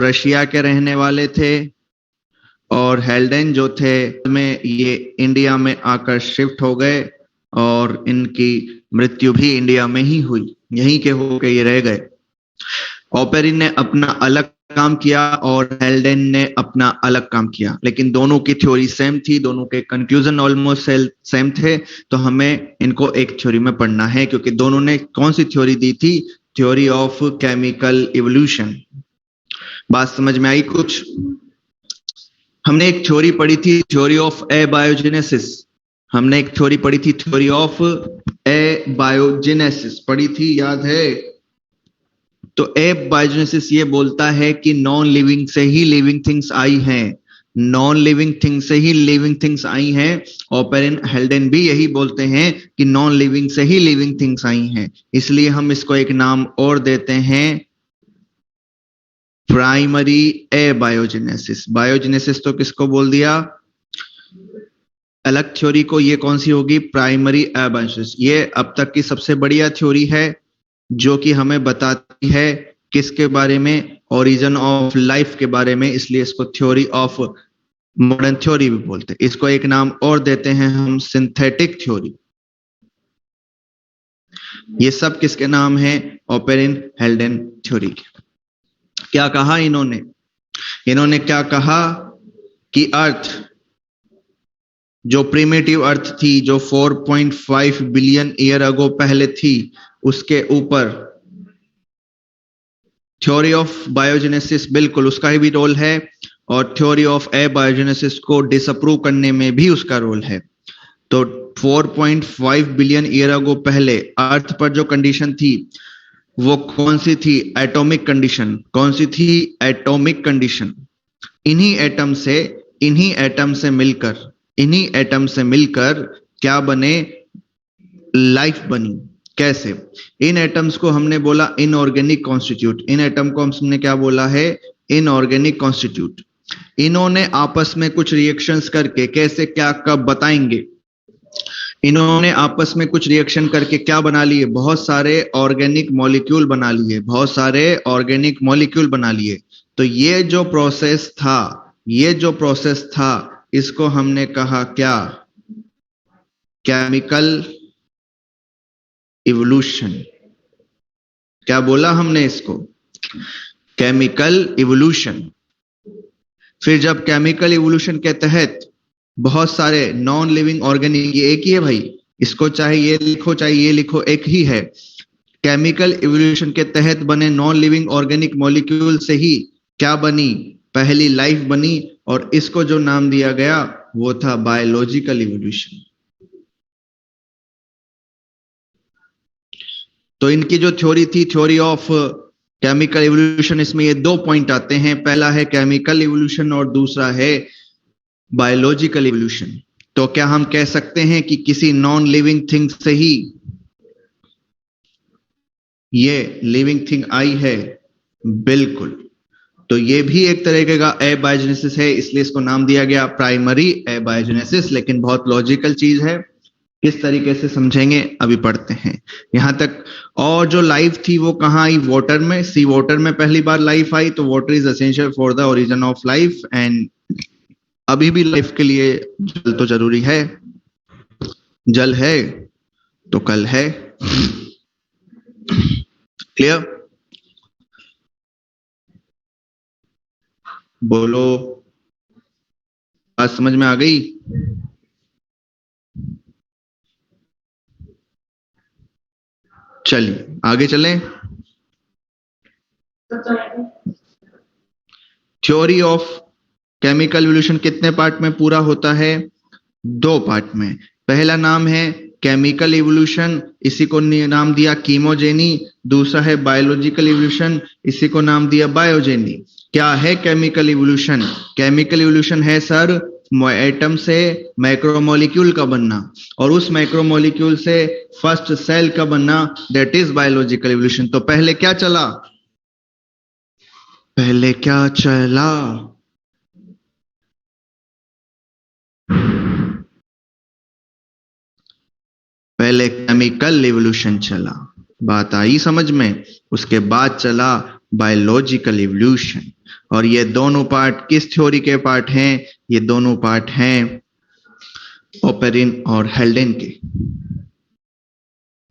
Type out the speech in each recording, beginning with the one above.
Russia के रहने वाले थे, और हेल्डेन जो थे में ये इंडिया में आकर शिफ्ट हो गए और इनकी मृत्यु भी इंडिया में ही हुई, यहीं के होके ये रह गए। ऑपेरिन ने अपना अलग काम किया और हेल्डेन ने अपना अलग काम किया, लेकिन दोनों की थ्योरी सेम थी, दोनों के कंक्लूजन ऑलमोस्ट सेम थे। तो हमें इनको एक थ्योरी में पढ़ना है, क्योंकि दोनों ने कौन सी थ्योरी दी थी? Theory of chemical evolution. बात समझ में आई कुछ? हमने एक थ्योरी पढ़ी थी, थ्योरी ऑफ एबायोजेनेसिस। हमने एक थ्योरी पढ़ी थी, थ्योरी ऑफ एबायोजेनेसिस पढ़ी थी, याद है? तो एबायोजेनेसिस ये बोलता है कि नॉन लिविंग से ही लिविंग थिंग्स आई हैं, नॉन लिविंग थिंग से ही लिविंग थिंग्स आई हैं। ऑपेरिन हेल्डेन भी यही बोलते हैं कि नॉन लिविंग से ही लिविंग थिंग्स आई हैं। इसलिए हम इसको एक नाम और देते हैं, प्राइमरी एबायोजेनेसिस। बायोजेनेसिस तो किसको बोल दिया? अलग थ्योरी को। ये कौन सी होगी? प्राइमरी एबायोजेनेसिस। ये अब तक की सबसे बढ़िया थ्योरी है, जो कि हमें बताती है किसके बारे में? ओरिजिन ऑफ लाइफ के बारे में। इसलिए इसको थ्योरी ऑफ मॉडर्न थ्योरी भी बोलते हैं। इसको एक नाम और देते हैं हम, सिंथेटिक थ्योरी। ये सब किसके नाम है? ऑपेरिन हेल्डेन थ्योरी के। क्या कहा इन्होंने? इन्होंने क्या कहा कि अर्थ, जो प्रिमिटिव अर्थ थी, जो 4.5 बिलियन ईयर अगो पहले थी, उसके ऊपर थ्योरी ऑफ बायोजेनेसिस, बिल्कुल उसका ही भी रोल है, और थ्योरी ऑफ एबायोजेनेसिस को डिसअप्रूव करने में भी उसका रोल है। तो 4.5 बिलियन ईयर अगो पहले अर्थ पर जो कंडीशन थी, वो कौन सी थी? Atomic condition. कौन सी थी? Atomic condition. इन्हीं एटम से मिलकर क्या बने? लाइफ बनी। कैसे? इन एटम्स को हमने बोला इनऑर्गेनिक कॉन्स्टिट्यूट। इन एटम को हमने क्या बोला है? Inorganic constitute. इन्होंने आपस में कुछ रिएक्शंस करके, कैसे, क्या, कब बताएंगे। इन्होंने आपस में कुछ रिएक्शन करके क्या बना लिए? बहुत सारे ऑर्गेनिक मॉलिक्यूल बना लिए, बहुत सारे ऑर्गेनिक मॉलिक्यूल बना लिए। तो ये जो प्रोसेस था, इसको हमने कहा क्या? Chemical evolution. क्या बोला हमने इसको? Chemical evolution. फिर जब केमिकल इवोल्यूशन के तहत बहुत सारे नॉन लिविंग ऑर्गेनिक, ये एक ही है भाई, इसको चाहे ये लिखो चाहे ये लिखो, एक ही है। केमिकल इवोल्यूशन के तहत बने नॉन लिविंग ऑर्गेनिक मॉलिक्यूल से ही क्या बनी? पहली लाइफ बनी, और इसको जो नाम दिया गया वो था बायोलॉजिकल इवोल्यूशन। तो इनकी जो थ्योरी थी, थ्योरी ऑफ केमिकल इवोल्यूशन, इसमें ये दो पॉइंट आते हैं। पहला है केमिकल इवोल्यूशन और दूसरा है बायोलॉजिकल इवोल्यूशन। तो क्या हम कह सकते हैं कि किसी नॉन लिविंग थिंग से ही ये लिविंग थिंग आई है? बिल्कुल। तो ये भी एक तरीके का एबायोजेनेसिस है, इसलिए इसको नाम दिया गया प्राइमरी एबायोजेनेसिस। लेकिन बहुत लॉजिकल चीज है, किस तरीके से समझेंगे अभी पढ़ते हैं। यहां तक। और जो लाइफ थी वो कहाँ आई? वाटर में। सी वाटर में पहली बार लाइफ आई। तो water is essential for the origin of life, and अभी भी लाइफ के लिए जल तो जरूरी है। जल है तो कल है। क्लियर? बोलो, बात समझ में आ गई? चलिए आगे चलें। थ्योरी ऑफ केमिकल इवोल्यूशन कितने पार्ट में पूरा होता है? दो पार्ट में। पहला नाम है केमिकल इवोल्यूशन, इसी को नाम दिया कीमोजेनी। दूसरा है बायोलॉजिकल इवोल्यूशन, इसी को नाम दिया बायोजेनी। क्या है केमिकल इवोल्यूशन? केमिकल इवोल्यूशन है सर एटम से मैक्रोमोलिक्यूल का बनना, और उस मैक्रोमोलिक्यूल से फर्स्ट सेल का बनना, दैट इज बायोलॉजिकल इवोल्यूशन। तो पहले क्या चला? पहले केमिकल इवोल्यूशन चला। बात आई समझ में? उसके बाद चला बायोलॉजिकल इवोल्यूशन। और ये दोनों पार्ट किस थ्योरी के पार्ट हैं? ये दोनों पार्ट हैं ओपेरिन और हेल्डेन के।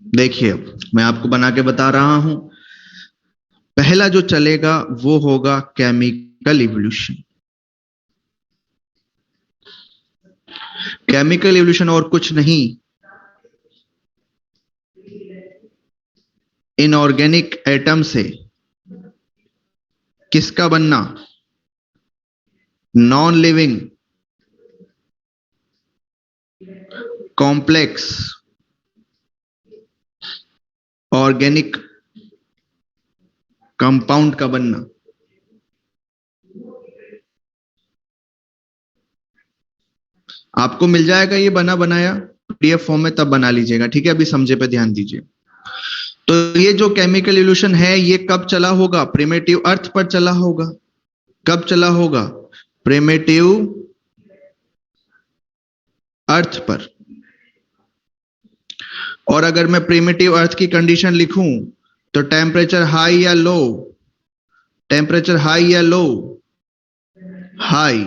देखिए अब मैं आपको बना के बता रहा हूं। पहला जो चलेगा वो होगा केमिकल इवोल्यूशन। केमिकल इवोल्यूशन और कुछ नहीं, इनऑर्गेनिक एटम से किसका बनना? Non living complex organic compound का बनना। आपको मिल जाएगा ये बना बनाया पीडीएफ फॉर्म में, तब बना लीजिएगा, ठीक है? अभी समझे पे ध्यान दीजिए। तो ये जो केमिकल इवोल्यूशन है ये कब चला होगा? प्रिमिटिव अर्थ पर चला होगा। कब चला होगा? प्रिमिटिव अर्थ पर। और अगर मैं प्रिमिटिव अर्थ की कंडीशन लिखूं तो टेम्परेचर हाई या लो? टेम्परेचर हाई या लो? हाई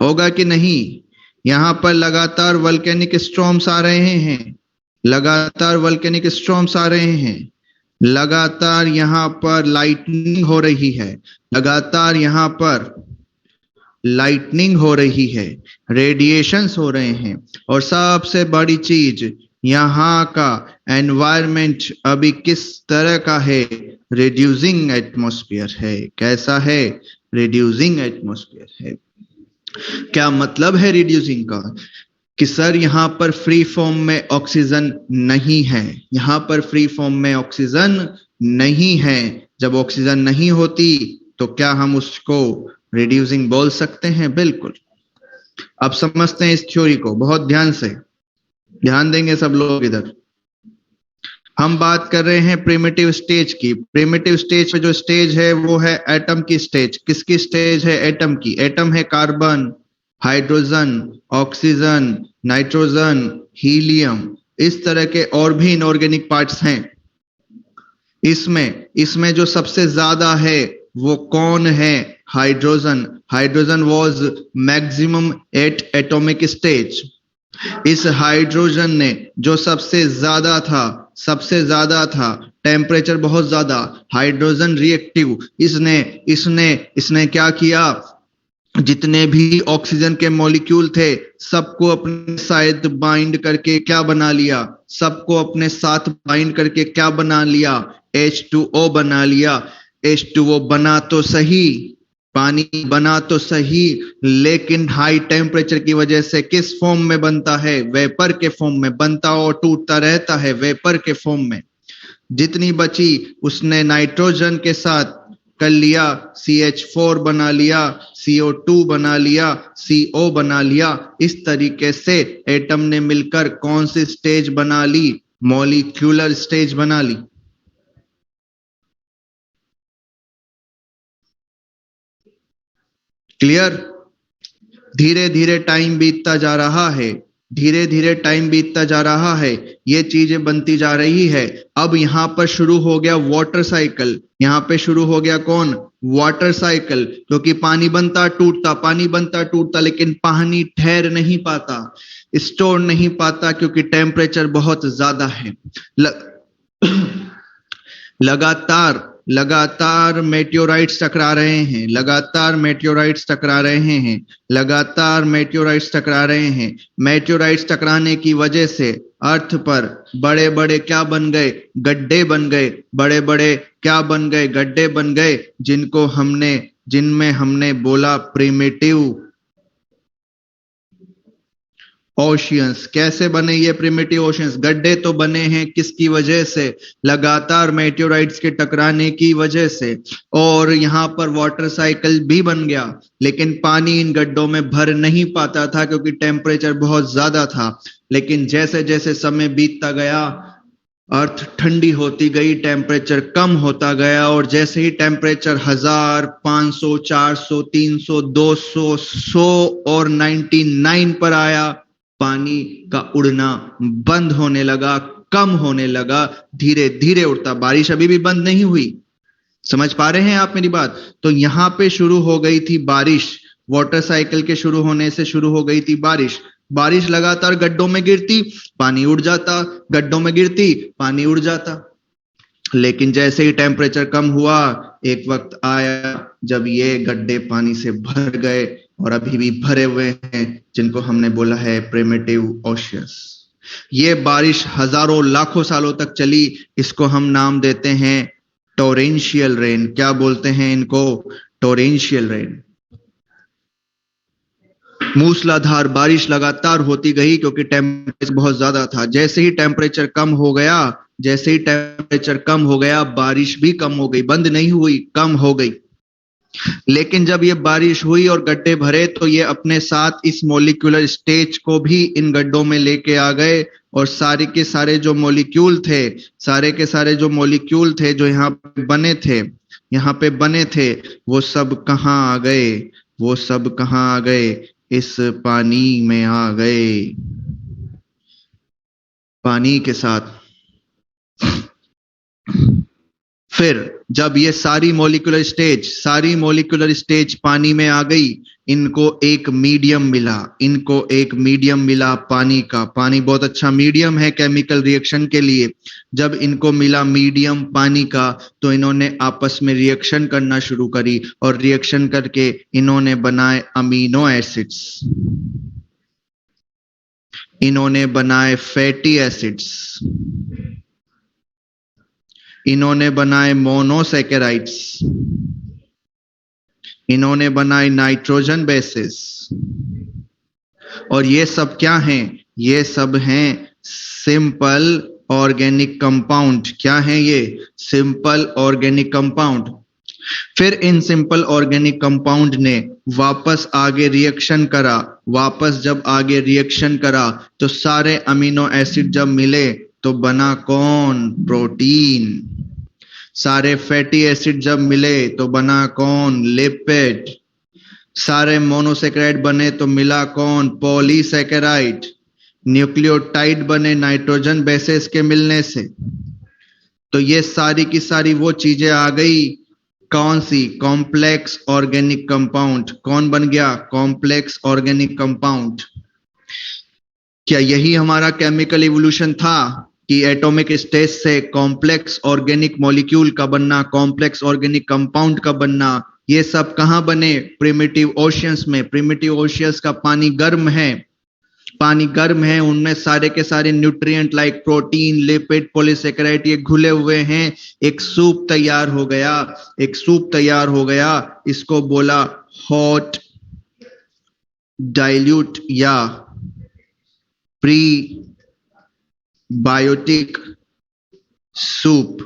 होगा कि नहीं? यहां पर लगातार वल्केनिक स्टॉर्म्स आ रहे हैं, लगातार वल्केनिक स्टॉर्म्स आ रहे हैं, लगातार यहां पर लाइटनिंग हो रही है, लगातार यहां पर लाइटनिंग हो रही है, रेडिएशंस हो रहे हैं, और सबसे बड़ी चीज यहाँ का एनवायरमेंट अभी किस तरह का है? रिड्यूसिंग एटमॉस्फेयर है। कैसा है? रिड्यूसिंग एटमॉस्फेयर है। क्या मतलब है रिड्यूसिंग का? कि सर यहाँ पर फ्री फॉर्म में ऑक्सीजन नहीं है, यहाँ पर फ्री फॉर्म में ऑक्सीजन नहीं है। जब ऑक्सीजन नहीं होती तो क्या हम उसको रिड्यूसिंग बोल सकते हैं? बिल्कुल। अब समझते हैं इस थ्योरी को, बहुत ध्यान से ध्यान देंगे सब लोग इधर। हम बात कर रहे हैं प्रिमिटिव स्टेज की। प्रिमिटिव स्टेज पे जो स्टेज है वो है एटम की स्टेज। किसकी स्टेज है? एटम की। एटम है carbon, hydrogen, oxygen, nitrogen, helium, इस तरह के और भी इनऑर्गेनिक पार्ट्स हैं। इसमें जो सबसे ज्यादा है वो कौन है? Hydrogen. Hydrogen was maximum at atomic stage. इस हाइड्रोजन ने जो सबसे ज्यादा था, टेम्परेचर बहुत ज्यादा, हाइड्रोजन रिएक्टिव, इसने क्या किया? जितने भी ऑक्सीजन के मॉलिक्यूल थे सबको अपने साथ बाइंड करके क्या बना लिया? सबको अपने साथ बाइंड करके क्या बना लिया? H2O बना लिया। H2O बना तो सही, पानी बना तो सही, लेकिन हाई टेम्परेचर की वजह से किस फॉर्म में बनता है? वेपर के फॉर्म में बनता और टूटता रहता है, वेपर के फॉर्म में। जितनी बची उसने नाइट्रोजन के साथ कर लिया, CH4 बना लिया, CO2 बना लिया, CO बना लिया। इस तरीके से एटम ने मिलकर कौन सी स्टेज बना ली? मॉलिक्यूलर स्टेज बना ली। क्लियर? धीरे धीरे टाइम बीतता जा रहा है, धीरे धीरे टाइम बीतता जा रहा है, ये चीजें बनती जा रही है। अब यहाँ पर शुरू हो गया वाटर साइकिल। यहाँ पे शुरू हो गया कौन? Water cycle. क्योंकि पानी बनता टूटता, पानी बनता टूटता, लेकिन पानी ठहर नहीं पाता, स्टोर नहीं पाता, क्योंकि टेम्परेचर बहुत ज्यादा है। लगातार मेटेओराइट्स टकरा रहे हैं, लगातार मेटेओराइट्स टकरा रहे हैं, लगातार मेटेओराइट्स टकरा रहे हैं। मेटेओराइट्स टकराने की वजह से अर्थ पर बड़े बड़े क्या बन गए? गड्ढे बन गए। बड़े बड़े क्या बन गए? गड्ढे बन गए, जिनमें हमने बोला प्रिमिटिव ओशियंस। कैसे बने ये प्रिमिटिव ओशियंस? गड्ढे तो बने हैं किसकी वजह से? लगातार मेटेओराइट्स के टकराने की वजह से। और यहाँ पर वाटर साइकिल भी बन गया, लेकिन पानी इन गड्ढों में भर नहीं पाता था क्योंकि टेम्परेचर बहुत ज्यादा था। लेकिन जैसे जैसे समय बीतता गया, अर्थ ठंडी होती गई, टेम्परेचर कम होता गया, और जैसे ही टेम्परेचर 1000, 500, 400, 300, 200, 100 और 99 पर आया, पानी का उड़ना बंद होने लगा, कम होने लगा, धीरे धीरे उड़ता। बारिश अभी भी बंद नहीं हुई, समझ पा रहे हैं आप मेरी बात? तो यहां पे शुरू हो गई थी बारिश, वाटर साइकिल के शुरू होने से शुरू हो गई थी बारिश। बारिश लगातार गड्ढों में गिरती, पानी उड़ जाता, गड्ढों में गिरती, पानी उड़ जाता। लेकिन जैसे ही टेम्परेचर कम हुआ, एक वक्त आया जब ये गड्ढे पानी से भर गए और अभी भी भरे हुए हैं, जिनको हमने बोला है प्रिमिटिव ओशियंस। ये बारिश हजारों लाखों सालों तक चली, इसको हम नाम देते हैं टोरेंशियल रेन। क्या बोलते हैं इनको? Torrential rain. मूसलाधार बारिश लगातार होती गई क्योंकि टेम्परेचर बहुत ज्यादा था। जैसे ही टेम्परेचर कम हो गया, जैसे ही टेम्परेचर कम हो गया, बारिश भी कम हो गई, बंद नहीं हुई, कम हो गई। लेकिन जब ये बारिश हुई और गड्ढे भरे, तो ये अपने साथ इस मॉलिक्यूलर स्टेज को भी इन गड्ढों में लेके आ गए। और सारे के सारे जो मॉलिक्यूल थे, सारे के सारे जो मॉलिक्यूल थे जो यहाँ पे बने थे, यहाँ पे बने थे, वो सब कहाँ आ गए? वो सब कहाँ आ गए? इस पानी में आ गए, पानी के साथ। फिर जब ये सारी मॉलिक्यूलर स्टेज पानी में आ गई, इनको एक मीडियम मिला, इनको एक मीडियम मिला पानी का। पानी बहुत अच्छा मीडियम है केमिकल रिएक्शन के लिए। जब इनको मिला मीडियम पानी का, तो इन्होंने आपस में रिएक्शन करना शुरू करी और रिएक्शन करके इन्होंने बनाए अमीनो एसिड्स, इन्होंने बनाए फैटी एसिड्स, इन्होंने बनाए मोनोसैकेराइड्स, इन्होंने बनाए नाइट्रोजन बेसिस। और ये सब क्या हैं? ये सब हैं सिंपल ऑर्गेनिक कंपाउंड। क्या हैं ये? Simple organic compound. फिर इन सिंपल ऑर्गेनिक कंपाउंड ने वापस आगे रिएक्शन करा। वापस जब आगे रिएक्शन करा, तो सारे अमीनो एसिड जब मिले, तो बना कौन? प्रोटीन। सारे फैटी एसिड जब मिले, तो बना कौन? लिपिड। सारे मोनोसैकेराइड बने तो मिला कौन? पॉलीसैकेराइड। न्यूक्लियोटाइड बने नाइट्रोजन बेसेस के मिलने से। तो ये सारी की सारी वो चीजें आ गई। कौन सी? Complex organic compound. कौन बन गया? Complex organic compound. क्या यही हमारा केमिकल इवोल्यूशन था कि एटॉमिक स्टेज से कॉम्प्लेक्स ऑर्गेनिक मॉलिक्यूल का बनना, कॉम्प्लेक्स ऑर्गेनिक कंपाउंड का बनना? ये सब कहां बने? प्रिमिटिव ओशियंस में। प्रिमिटिव ओशियंस का पानी गर्म है, पानी गर्म है, उनमें सारे के सारे nutrient like protein, lipid, polysaccharide ये घुले हुए हैं। एक सूप तैयार हो गया, एक सूप तैयार हो गया। इसको बोला हॉट डाइल्यूट या प्री बायोटिक सूप।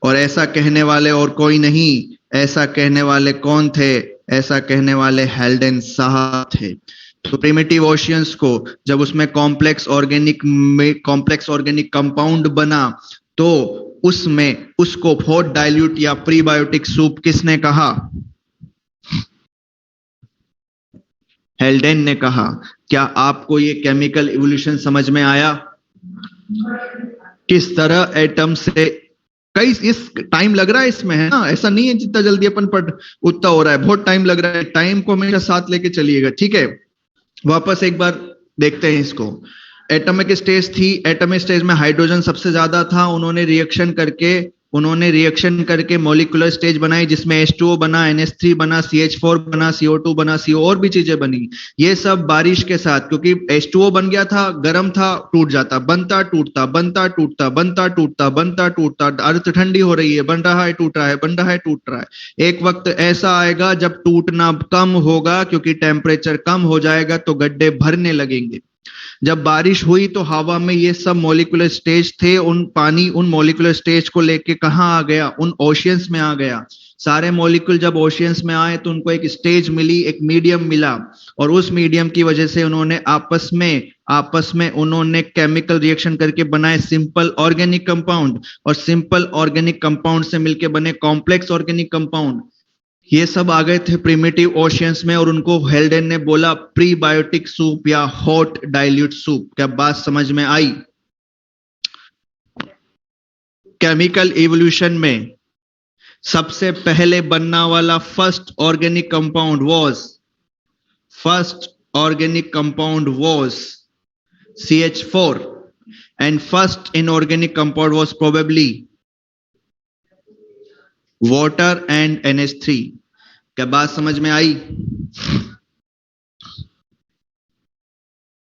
और ऐसा कहने वाले और कोई नहीं, ऐसा कहने वाले कौन थे? ऐसा कहने वाले हेल्डेन साहब थे। तो प्रिमिटिव ओशियंस को जब उसमें कॉम्प्लेक्स ऑर्गेनिक कंपाउंड बना, तो उसमें उसको हॉट डाइल्यूट या प्रीबायोटिक सूप किसने कहा? हेल्डेन ने कहा। क्या आपको ये केमिकल इवोल्यूशन समझ में आया? किस तरह एटम से कई इस टाइम लग रहा है इसमें, है ना? ऐसा नहीं है जितना जल्दी अपन पढ़ उतना हो रहा है, बहुत टाइम लग रहा है। टाइम को हमेशा साथ लेके चलिएगा, ठीक है? वापस एक बार देखते हैं इसको। एटॉमिक स्टेज थी, एटॉमिक स्टेज में हाइड्रोजन सबसे ज्यादा था। उन्होंने रिएक्शन करके मॉलिक्यूलर स्टेज बनाई, जिसमें H2O बना, NH3 बना, CH4 बना, CO2 बना, CO और भी चीजें बनी। ये सब बारिश के साथ, क्योंकि H2O बन गया था, गर्म था, टूट जाता, बनता टूटता, बनता टूटता, बनता टूटता, बनता टूटता। अर्थ ठंडी हो रही है, बन रहा है, टूट रहा है, बन रहा है, टूट रहा है। एक वक्त ऐसा आएगा जब टूटना कम होगा, क्योंकि टेम्परेचर कम हो जाएगा, तो गड्ढे भरने लगेंगे। जब बारिश हुई तो हवा में ये सब मॉलिक्यूलर स्टेज थे, पानी उन मॉलिक्यूलर स्टेज को लेके कहां आ गया? उन ओशियंस में आ गया। सारे मॉलिक्यूल जब ओशियंस में आए, तो उनको एक स्टेज मिली, एक मीडियम मिला। और उस मीडियम की वजह से उन्होंने आपस में उन्होंने केमिकल रिएक्शन करके बनाए सिंपल ऑर्गेनिक कंपाउंड, और सिंपल ऑर्गेनिक कंपाउंड से मिलकर बने कॉम्प्लेक्स ऑर्गेनिक कंपाउंड। ये सब आ गए थे प्रिमिटिव ओशियंस में, और उनको हेल्डेन ने बोला प्रीबायोटिक सूप या हॉट डाइल्यूट सूप। क्या बात समझ में आई? केमिकल इवोल्यूशन में सबसे पहले बनना वाला first organic compound was CH4 and first inorganic compound was probably water and NH3। क्या बात समझ में आई?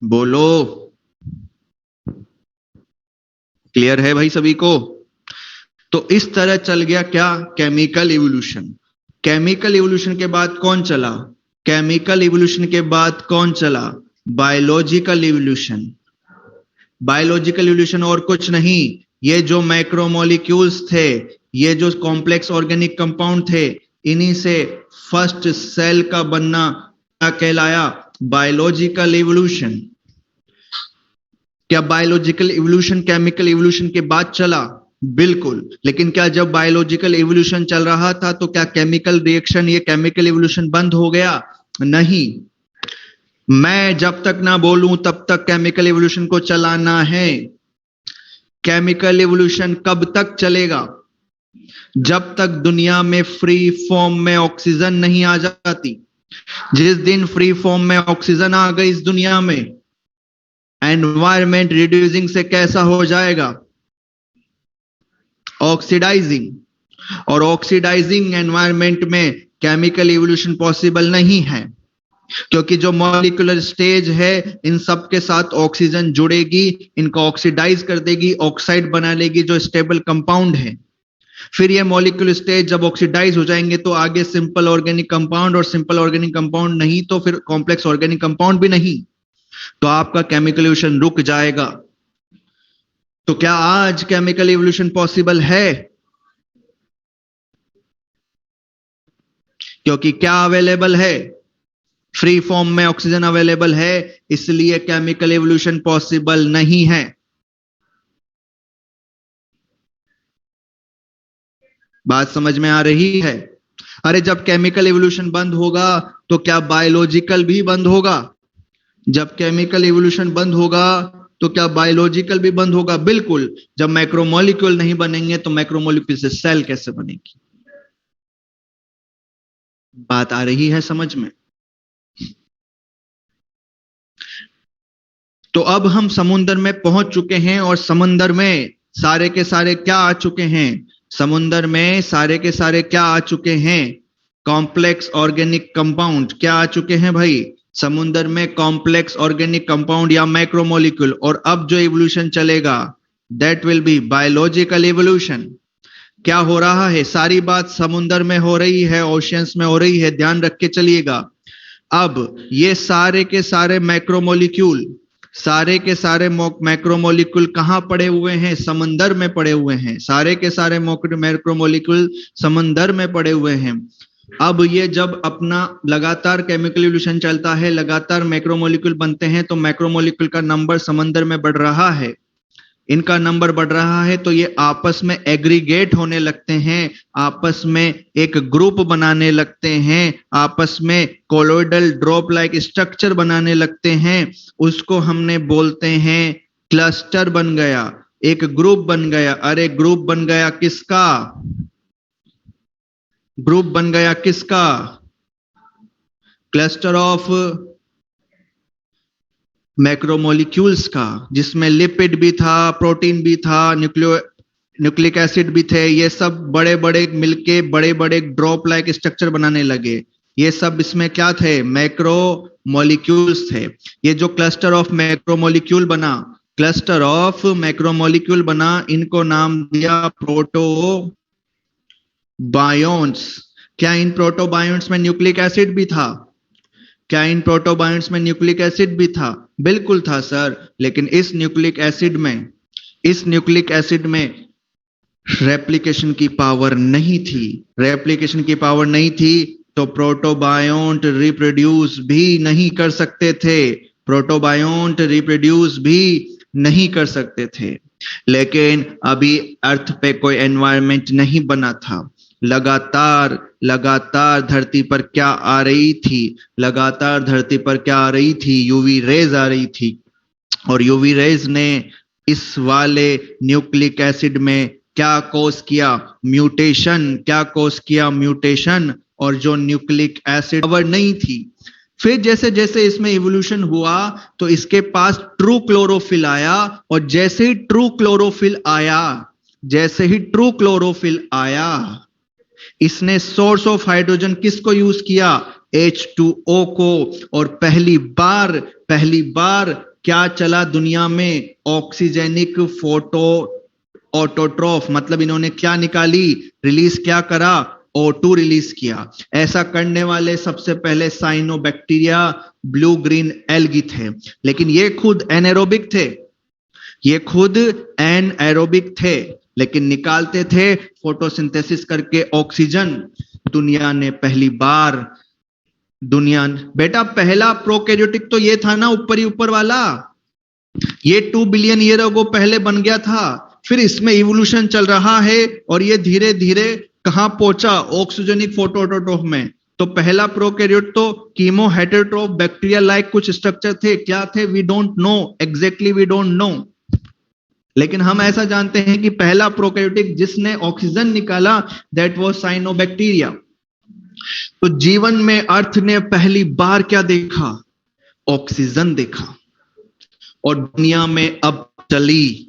बोलो, क्लियर है भाई सभी को? तो इस तरह चल गया क्या? Chemical evolution. केमिकल इवोल्यूशन के बाद कौन चला? केमिकल इवोल्यूशन के बाद कौन चला? Biological evolution. बायोलॉजिकल इवोल्यूशन और कुछ नहीं, ये जो मैक्रोमोलिक्यूल्स थे, ये जो कॉम्प्लेक्स ऑर्गेनिक कंपाउंड थे, इन्हीं से फर्स्ट सेल का बनना क्या कहलाया? Biological evolution. क्या बायोलॉजिकल इवोल्यूशन केमिकल इवोल्यूशन के बाद चला? बिल्कुल। लेकिन क्या जब बायोलॉजिकल इवोल्यूशन चल रहा था तो क्या केमिकल रिएक्शन, ये केमिकल इवोल्यूशन बंद हो गया? नहीं। मैं जब तक ना बोलूं तब तक केमिकल इवोल्यूशन को चलाना है। केमिकल इवोल्यूशन कब तक चलेगा? जब तक दुनिया में फ्री फॉर्म में ऑक्सीजन नहीं आ जाती। जिस दिन फ्री फॉर्म में ऑक्सीजन आ गई इस दुनिया में, एनवायरमेंट रिड्यूसिंग से कैसा हो जाएगा? ऑक्सीडाइजिंग। और ऑक्सीडाइजिंग एनवायरमेंट में केमिकल इवोल्यूशन पॉसिबल नहीं है, क्योंकि जो मॉलिक्यूलर स्टेज है इन सब के साथ ऑक्सीजन जुड़ेगी, इनको ऑक्सीडाइज कर देगी, ऑक्साइड बना लेगी जो स्टेबल कंपाउंड है। फिर ये मॉलिक्यूलर स्टेज जब ऑक्सीडाइज हो जाएंगे तो आगे सिंपल ऑर्गेनिक कंपाउंड, और सिंपल ऑर्गेनिक कंपाउंड नहीं तो फिर कॉम्प्लेक्स ऑर्गेनिक कंपाउंड भी नहीं, तो आपका केमिकल इवोल्यूशन रुक जाएगा। तो क्या आज केमिकल इवोल्यूशन पॉसिबल है? क्योंकि क्या अवेलेबल है? फ्री फॉर्म में ऑक्सीजन अवेलेबल है, इसलिए केमिकल इवोल्यूशन पॉसिबल नहीं है। बात समझ में आ रही है? अरे जब केमिकल इवोल्यूशन बंद होगा तो क्या बायोलॉजिकल भी बंद होगा? जब केमिकल इवोल्यूशन बंद होगा तो क्या बायोलॉजिकल भी बंद होगा? बिल्कुल। जब मैक्रोमोलिक्यूल नहीं बनेंगे तो मैक्रोमोलिक्यूल से सेल कैसे बनेगी? बात आ रही है समझ में? तो अब हम समुद्र में पहुंच चुके हैं, और समुद्र में सारे के सारे क्या आ चुके हैं? समुद्र में सारे के सारे क्या आ चुके हैं? Complex organic compound. क्या आ चुके हैं भाई? समुद्र में कॉम्प्लेक्स ऑर्गेनिक कंपाउंड या मैक्रोमोलिक्यूल। और अब जो इवोल्यूशन चलेगा that will be biological evolution. क्या हो रहा है? सारी बात समुद्र में हो रही है, ओशियंस में हो रही है, ध्यान रख के चलिएगा। अब ये सारे के सारे मैक्रोमोलिक्यूल, सारे के सारे मैक्रोमोलिक्यूल कहां पड़े हुए हैं? समंदर में पड़े हुए हैं। सारे के सारे मैक्रोमोलिक्यूल समंदर में पड़े हुए हैं। अब ये जब अपना लगातार केमिकल इवोल्यूशन चलता है, लगातार मैक्रोमोलिक्यूल बनते हैं, तो मैक्रोमोलिक्यूल का नंबर समंदर में बढ़ रहा है, इनका नंबर बढ़ रहा है, तो ये आपस में एग्रीगेट होने लगते हैं, आपस में एक ग्रुप बनाने लगते हैं, आपस में कोलोइडल ड्रॉप लाइक स्ट्रक्चर बनाने लगते हैं। उसको हमने बोलते हैं क्लस्टर बन गया, एक ग्रुप बन गया। अरे ग्रुप बन गया किसका? ग्रुप बन गया किसका? क्लस्टर ऑफ मैक्रोमोलिक्यूल्स का, जिसमें लिपिड भी था, प्रोटीन भी था, न्यूक्लिक एसिड भी थे। ये सब बड़े बड़े मिलके बड़े बड़े ड्रॉप लाइक स्ट्रक्चर बनाने लगे। ये सब इसमें क्या थे? मैक्रोमोलिक्यूल्स थे। ये जो क्लस्टर ऑफ मैक्रोमोलिक्यूल बना, क्लस्टर ऑफ मैक्रोमोलिक्यूल बना, इनको नाम दिया प्रोटोबायोन्ट्स। क्या इन प्रोटोबायोन्ट्स में न्यूक्लिक एसिड भी था? क्या इन प्रोटोबायोन्ट्स में न्यूक्लिक एसिड भी था? बिल्कुल था सर। लेकिन इस न्यूक्लिक एसिड में रेप्लिकेशन की पावर नहीं थी। रेप्लिकेशन की पावर नहीं थी तो प्रोटोबायोन्ट रिप्रोड्यूस भी नहीं कर सकते थे। प्रोटोबायोन्ट रिप्रोड्यूस भी नहीं कर सकते थे। लेकिन अभी अर्थ पे कोई एनवायरनमेंट नहीं बना था। लगातार धरती पर क्या आ रही थी? लगातार धरती पर क्या आ रही थी? यूवी रेज आ रही थी, और यूवी रेज ने इस वाले न्यूक्लिक एसिड में क्या कॉज किया? म्यूटेशन। क्या कॉज किया? म्यूटेशन। और जो न्यूक्लिक एसिड कवर नहीं थी, फिर जैसे जैसे इसमें इवोल्यूशन हुआ तो इसके पास ट्रू क्लोरोफिल आया, और जैसे ही ट्रू क्लोरोफिल आया, जैसे ही ट्रू क्लोरोफिल आया, इसने सोर्स ऑफ हाइड्रोजन किसको यूज किया? H2O को। और पहली बार क्या चला दुनिया में? ऑक्सीजेनिक फोटो ऑटोट्रॉफ, मतलब इन्होंने क्या निकाली, रिलीज क्या करा? O2 रिलीज किया। ऐसा करने वाले सबसे पहले साइनोबैक्टीरिया ब्लू ग्रीन एल्गी थे, लेकिन ये खुद एनाएरोबिक थे, ये खुद एनाएरोबिक थे, लेकिन निकालते थे फोटोसिंथेसिस करके ऑक्सीजन। दुनिया ने पहली बार, बेटा पहला प्रोकैरियोटिक तो ये था ना, ऊपर ही ऊपर वाला, ये 2 बिलियन ईयर अगो पहले बन गया था। फिर इसमें इवोल्यूशन चल रहा है और ये धीरे धीरे कहां पहुंचा? ऑक्सीजनिक फोटोऑटोट्रॉफ में। तो पहला प्रोकैरियोट तो कीमो हेटेरोट्रॉफ बैक्टीरिया लाइक कुछ स्ट्रक्चर थे। क्या थे? We don't know exactly, we don't know, लेकिन हम ऐसा जानते हैं कि पहला प्रोकैरियोटिक जिसने ऑक्सीजन निकाला, दैट वाज साइनोबैक्टीरिया। तो जीवन में अर्थ ने पहली बार क्या देखा? ऑक्सीजन देखा। और दुनिया में अब चली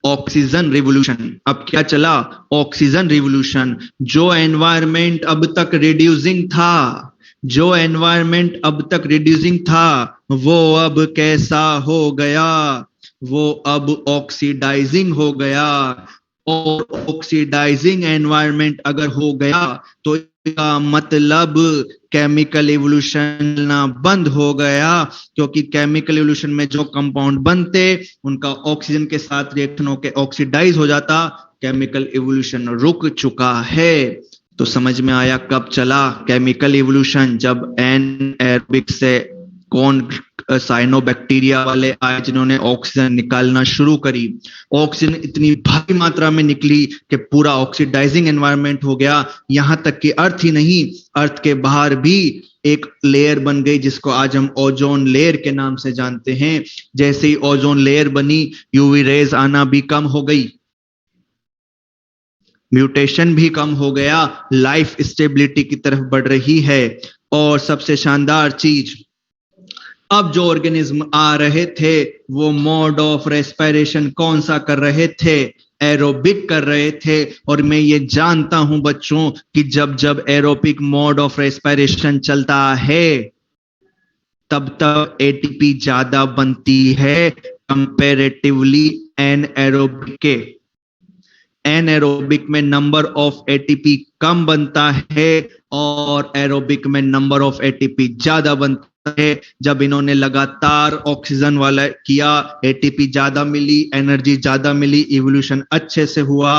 ऑक्सीजन रिवोल्यूशन। अब क्या चला? Oxygen revolution. जो एनवायरनमेंट अब तक रिड्यूसिंग था, जो एनवायरनमेंट अब तक रिड्यूसिंग था, वो अब कैसा हो गया? वो अब ऑक्सीडाइजिंग हो गया। और ऑक्सीडाइजिंग एनवायरनमेंट अगर हो गया तो इसका मतलब केमिकल इवोल्यूशन ना बंद हो गया, क्योंकि केमिकल इवोल्यूशन में जो कंपाउंड बनते उनका ऑक्सीजन के साथ रिएक्शन होकर ऑक्सीडाइज हो जाता। केमिकल इवोल्यूशन रुक चुका है। तो समझ में आया कब चला केमिकल इवोल्यूशन? जब एनाएरोबिक से कौन? साइनोबैक्टीरिया वाले आए जिन्होंने ऑक्सीजन निकालना शुरू करी। ऑक्सीजन इतनी भारी मात्रा में निकली कि पूरा ऑक्सीडाइजिंग एनवायरनमेंट हो गया। यहां तक कि अर्थ ही नहीं, अर्थ के बाहर भी एक लेयर बन गई जिसको आज हम ओजोन लेयर के नाम से जानते हैं। जैसे ही ओजोन लेयर बनी, यूवी रेज आना भी कम हो गई, म्यूटेशन भी कम हो गया, लाइफ स्टेबिलिटी की तरफ बढ़ रही है। और सबसे शानदार चीज, अब जो ऑर्गेनिज्म आ रहे थे वो मोड ऑफ रेस्पिरेशन कौन सा कर रहे थे? एरोबिक कर रहे थे। और मैं ये जानता हूं बच्चों कि जब जब एरोबिक मोड ऑफ रेस्पिरेशन चलता है तब तब एटीपी ज्यादा बनती है कंपैरेटिवली एनएरोबिक के। एनएरोबिक में नंबर ऑफ एटीपी कम बनता है और एरोबिक में नंबर ऑफ एटीपी ज्यादा बनता है। जब इन्होंने लगातार ऑक्सीजन वाला किया, एटीपी ज्यादा मिली, एनर्जी ज्यादा मिली, इवोल्यूशन अच्छे से हुआ।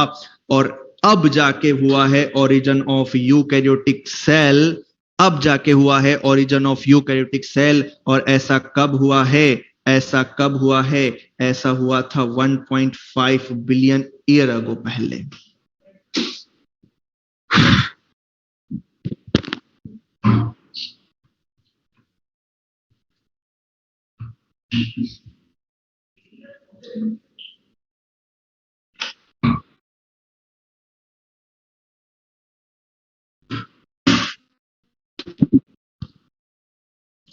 और अब जाके हुआ है ओरिजिन ऑफ यूकैरियोटिक सेल। अब जाके हुआ है ओरिजिन ऑफ यूकैरियोटिक सेल। और ऐसा कब हुआ है? ऐसा कब हुआ है? ऐसा हुआ था 1.5 बिलियन ईयर अगो पहले।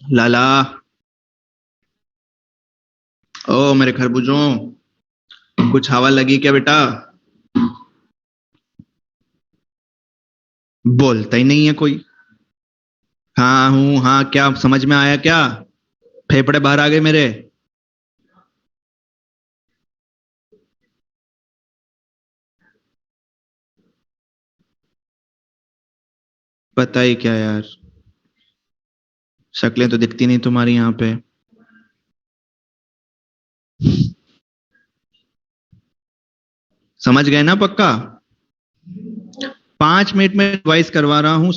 लाला, ओ मेरे खरबूजों, कुछ हवा लगी क्या बेटा? बोलता ही नहीं है कोई। हाँ हूं, हाँ क्या समझ में आया क्या? फेफड़े बाहर आ गए मेरे। पता ही क्या यार, शक्लें तो दिखती नहीं तुम्हारी यहाँ पे। समझ गए ना पक्का? 5 मिनट में रिवाइज करवा रहा हूं।